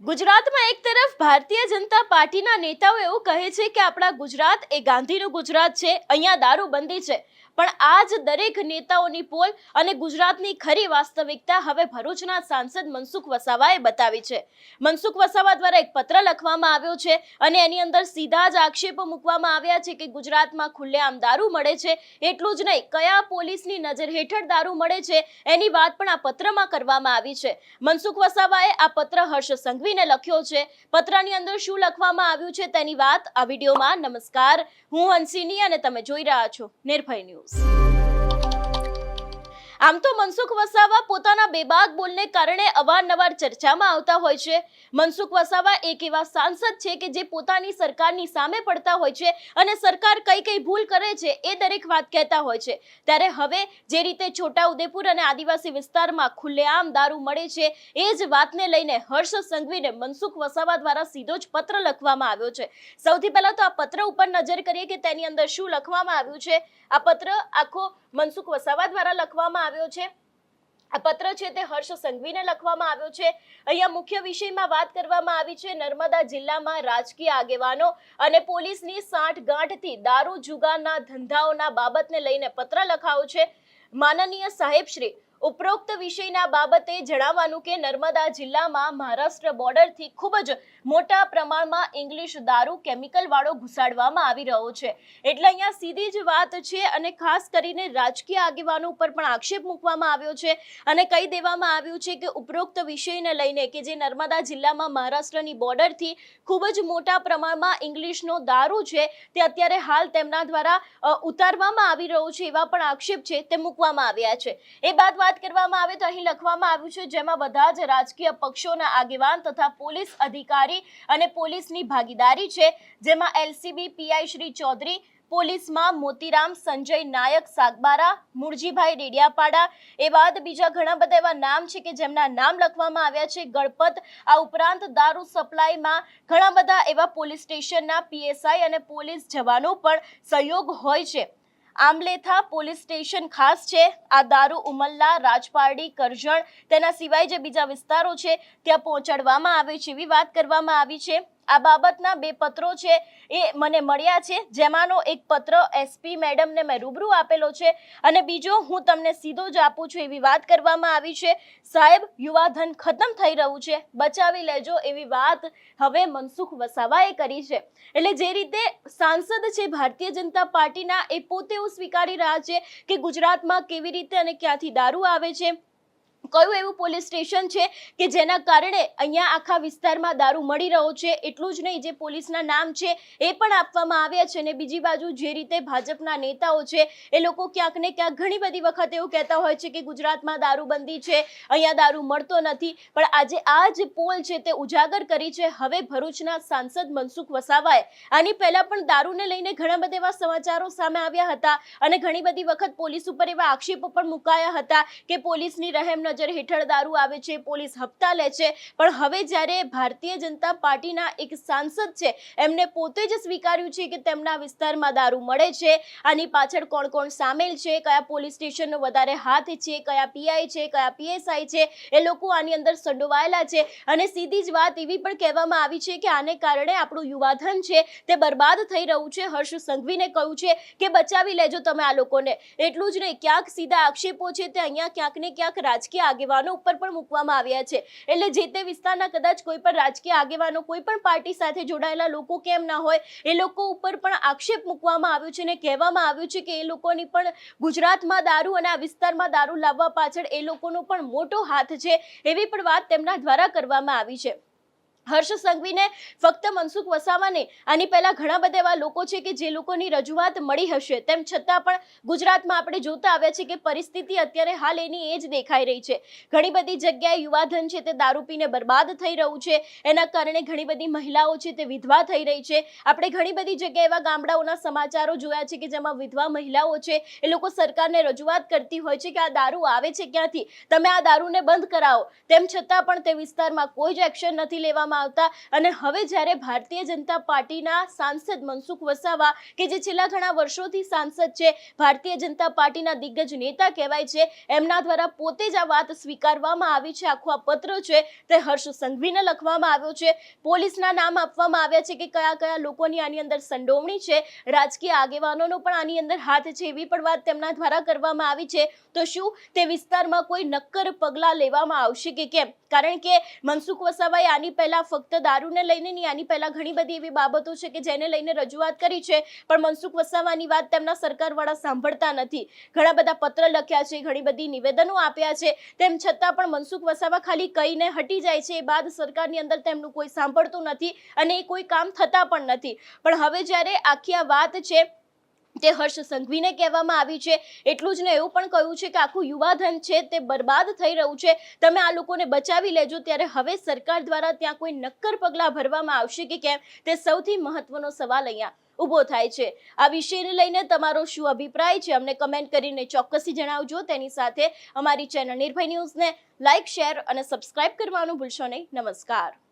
ગુજરાતમાં એક તરફ ભારતીય જનતા પાર્ટીના નેતાઓ એવું કહે છે કે આપણા ગુજરાત એ ગાંધીનું ગુજરાત છે, અહીંયા દારૂબંધી છે, પણ આ જ દરેક નેતાઓની પોલ અને ગુજરાતની ખરી વાસ્તવિકતા હવે ભરૂચના સાંસદ મનસુખ વસાવાએ બતાવી છે। મનસુખ વસાવા દ્વારા એક પત્ર લખવામાં આવ્યો છે અને એની અંદર સીધા જ આક્ષેપો મૂકવામાં આવ્યા છે કે ગુજરાતમાં ખુલ્લેઆમ દારૂ મળે છે, એટલું જ નહીં કયા પોલીસની નજર હેઠળ દારૂ મળે છે એની વાત પણ આ પત્રમાં કરવામાં આવી છે। મનસુખ વસાવાએ આ પત્ર હર્ષ સંઘવીને લખ્યો છે। પત્રની અંદર શું લખવામાં આવ્યું છે તેની વાત આ વિડીયોમાં। નમસ્કાર, હું હંસિની અને તમે જોઈ રહ્યા છો નિર્ભય ન્યૂઝ। આમ તો મનસુખ વસાવા પોતાના બેબાક બોલને કારણે અવારનવાર ચર્ચામાં આવતા હોય છે। મનસુખ વસાવા એક એવા સાંસદ છે કે જે પોતાની સરકારની સામે પડતા હોય છે અને સરકાર કઈ કઈ ભૂલ કરે છે એ દરેક વાત કહેતા હોય છે। ત્યારે હવે જે રીતે છોટાઉદેપુર અને આદિવાસી વિસ્તારમાં ખુલ્લેઆમ દારૂ મળે છે એ જ વાતને લઈને હર્ષ સંઘવીને મનસુખ વસાવા દ્વારા સીધો જ પત્ર લખવામાં આવ્યો છે। સૌથી પહેલા તો આ પત્ર ઉપર નજર કરીએ કે તેની અંદર શું લખવામાં આવ્યું છે। આ પત્ર આખો મનસુખ વસાવા દ્વારા લખવામાં આવ્યો છે। આ પત્ર છે તે હર્ષ સંઘવીને લખવામાં આવ્યો છે। અહીંયા મુખ્ય વિષયમાં વાત કરવામાં આવી છે નર્મદા જિલ્લામાં રાજકીય આગેવાનો અને પોલીસની સાંઠગાંઠથી દારૂ જુગારના ધંધાઓના બાબતને લઈને પત્ર લખાયો છે। માનનીય સાહેબશ્રી, ઉપરોક્ત વિષયના બાબતે જણાવવાનું કે નર્મદા જિલ્લામાં મહારાષ્ટ્ર બોર્ડરથી ખૂબ જ મોટા પ્રમાણમાં ઇંગ્લિશ દારૂ કેમિકલ વાળો ઘુસાડવામાં આવી રહ્યો છે। એટલે અહીંયા સીધી જ વાત છે અને ખાસ કરીને રાજકીય આગેવાનો ઉપર પણ આક્ષેપ મૂકવામાં આવ્યો છે અને કહી દેવામાં આવ્યું છે કે ઉપરોક્ત વિષયને લઈને કે જે નર્મદા જિલ્લામાં મહારાષ્ટ્રની બોર્ડરથી ખૂબ જ મોટા પ્રમાણમાં ઇંગ્લિશનો દારૂ છે તે અત્યારે હાલ તેમના દ્વારા ઉતારવામાં આવી રહ્યો છે એવા પણ આક્ષેપ છે તે મૂકવામાં આવ્યા છે। એ બાદ વાત કરવામાં આવે તો અહીં લખવામાં આવ્યું છે જેમાં બધા જ રાજકીય પક્ષોના આગેવાન તથા પોલીસ અધિકારી અને પોલીસની ભાગીદારી છે, જેમાં એલસીબી પીઆઈ શ્રી ચૌધરી, પોલીસમાં મોતીરામ સંજય નાયક સાગબારા, મુરજીભાઈ ડેડિયાપાડા, એ બાદ બીજા ઘણા બધા એવા નામ છે કે જેમના નામ લખવામાં આવ્યા છે, ગણપત। આ ઉપરાંત દારૂ સપ્લાયમાં ઘણા બધા એવા પોલીસ સ્ટેશનના પીએસઆઈ અને પોલીસ જવાનો પણ સહયોગ હોય છે। આમલેથા પોલીસ સ્ટેશન ખાસ છે। આ દારૂ ઉમલ્લા, રાજપારડી, કરજણ, તેના સિવાય જે બીજા વિસ્તારો છે ત્યાં પહોંચાડવામાં આવે છે એવી વાત કરવામાં આવી છે। આ બાબતના બે પત્રો છે એ મને મળ્યા છે, જેમાંનો એક પત્ર એસપી મેડમને મેં રૂબરૂ આપેલો છે અને બીજો હું તમને સીધો જ આપું છું એવી વાત કરવામાં આવી છે। સાહેબ, યુવાધન ખતમ થઈ રહ્યું છે, બચાવી લેજો એવી વાત હવે મનસુખ વસાવાએ કરી છે। એટલે જે રીતે સાંસદ છે ભારતીય જનતા પાર્ટીના એ પોતે એવું સ્વીકારી રહ્યા છે કે ગુજરાતમાં કેવી રીતે અને ક્યાંથી દારૂ આવે છે, કયું એવું પોલીસ સ્ટેશન છે કે જેના કારણે અહીંયા આખા વિસ્તારમાં દારૂ મળી રહ્યો છે। એટલું જ નહીં, જે પોલીસના નામ છે એ પણ આપવામાં આવ્યા છે અને બીજી બાજુ જે રીતે ભાજપના નેતાઓ છે એ લોકો ક્યાંક ને ક્યાંક ઘણી બધી વખત એવું કહેતા હોય છે કે ગુજરાતમાં દારૂબંધી છે, અહીંયા દારૂ મળતો નથી, પણ આજે આ જ પોલ છે તે ઉજાગર કરી છે હવે ભરૂચના સાંસદ મનસુખ વસાવાએ। આની પહેલા પણ દારૂને લઈને ઘણા બધા એવા સમાચારો સામે આવ્યા હતા અને ઘણી બધી વખત પોલીસ ઉપર એવા આક્ષેપો પણ મુકાયા હતા કે પોલીસની રહેમ નજર હેઠળ દારૂ આવે છે, પોલીસ હપ્તા લે છે, પણ હવે જ્યારે ભારતીય જનતા પાર્ટીના એક સાંસદ છે એમને પોતે જ સ્વીકાર્યું છે કે તેમના વિસ્તારમાં દારૂ મળે છે, આની પાછળ કોણ કોણ સામેલ છે, કયા પોલીસ સ્ટેશનનો વધારે હાથ છે, કયા પીઆઈ છે, કયા પીએસઆઈ છે, એ લોકો આની અંદર સંડોવાયેલા છે અને સીધી જ વાત એવી પણ કહેવામાં આવી છે કે આને કારણે આપણું યુવાધન છે તે બરબાદ થઈ રહ્યું છે। હર્ષ સંઘવીને કહ્યું છે કે બચાવી લેજો તમે આ લોકોને। એટલું જ નહીં, ક્યાંક સીધા આક્ષેપો છે તે અહીંયા ક્યાંક ને ક્યાંક રાજકીય આગેવાનો ઉપર પણ મૂકવામાં આવ્યા છે। એટલે જે તે વિસ્તારના કદાચ કોઈ પણ રાજકીય આગેવાનો કોઈ પણ પાર્ટી સાથે જોડાયેલા લોકો કેમ ના હોય એ લોકો ઉપર પણ આક્ષેપ મૂકવામાં આવ્યો છે અને કહેવામાં આવ્યું છે કે એ લોકોની પણ ગુજરાતમાં દારૂ અને આ વિસ્તારમાં દારૂ લાવવા પાછળ એ લોકોનો પણ મોટો હાથ છે એવી પણ વાત તેમના દ્વારા કરવામાં આવી છે। હર્ષ સંઘવીને ફક્ત મનસુખ વસાવાને આની પહેલા ઘણા બધા એવા લોકો છે કે જે લોકોની રજૂઆત મળી હશે, તેમ છતાં પણ ગુજરાતમાં આપણે જોતા આવ્યા છે કે પરિસ્થિતિ અત્યારે હાલ એની એ જ દેખાઈ રહી છે। ઘણી બધી જગ્યાએ યુવાધન છે તે દારૂ પીને બરબાદ થઈ રહ્યું છે, એના કારણે ઘણી બધી મહિલાઓ છે તે વિધવા થઈ રહી છે। આપણે ઘણી બધી જગ્યાએ એવા ગામડાઓના સમાચારો જોયા છે કે જેમાં વિધવા મહિલાઓ છે એ લોકો સરકારને રજૂઆત કરતી હોય છે કે આ દારૂ આવે છે ક્યાંથી, તમે આ દારૂને બંધ કરાવો, તેમ છતાં પણ તે વિસ્તારમાં કોઈ જ એક્શન નથી લેવામાં કરવામાં આવતા અને હવે જ્યારે ભારતીય જનતા પાર્ટીના સાંસદ મનસુખ વસાવા કે જે છેલ્લા ઘણા વર્ષોથી સાંસદ છે, ભારતીય જનતા પાર્ટીના દિગ્ગજ નેતા કહેવાય છે, એમના દ્વારા પોતે જ આ વાત સ્વીકારવામાં આવી છે. આખો આ પત્ર છે તે હર્ષ સંઘવીને લખવામાં આવ્યો છે. પોલીસના નામ આપવામાં આવ્યા છે કે કયા કયા લોકોની આની અંદર સંડોવણી છે, રાજકીય આગેવાનોનો પણ આની અંદર હાથ છે, એવી પણ વાત તેમના દ્વારા કરવામાં આવી છે. તો શું તે વિસ્તારમાં કોઈ નક્કર પગલાં લેવામાં આવશે કે કેમ? કારણ કે મનસુખ વસાવાએ આની પહેલા ફક્ત દારૂને લઈને નહીં, આની પહેલા ઘણી બધી એવી બાબતો છે કે જેને લઈને રજૂઆત કરી છે, પણ મનસુખ વસાવાની વાત તેમના સરકારવાળા સાંભળતા નથી. ઘણા બધા પત્ર લખ્યા છે, ઘણી બધી નિવેદનો આપ્યા છે, તેમ છતાં પણ મનસુખ વસાવા ખાલી કહીને હટી જાય છે. એ બાદ સરકારની અંદર તેમનું કોઈ સાંભળતું નથી અને એ કોઈ કામ થતા પણ નથી. પણ હવે જ્યારે આખી આ વાત છે તે હર્ષ સંઘવીને કહેવામાં આવી છે. એટલું જ ને, એવું પણ કહ્યું છે કે આખું યુવાધન છે તે બરબાદ થઈ રહ્યું છે, તમે આ લોકોને બચાવી લેજો. ત્યારે હવે સરકાર દ્વારા ત્યાં કોઈ નક્કર પગલાં ભરવામાં આવશે કે કેમ, તે સૌથી મહત્વનો સવાલ અહીંયા ઊભો થાય છે. આ વિષયને લઈને તમારો શું અભિપ્રાય છે, અમને કમેન્ટ કરીને ચોક્કસથી જણાવજો. તેની સાથે અમારી ચેનલ નિર્ભય ન્યૂઝને લાઇક, શેર અને સબસ્ક્રાઇબ કરવાનું ભૂલશો નહીં. નમસ્કાર.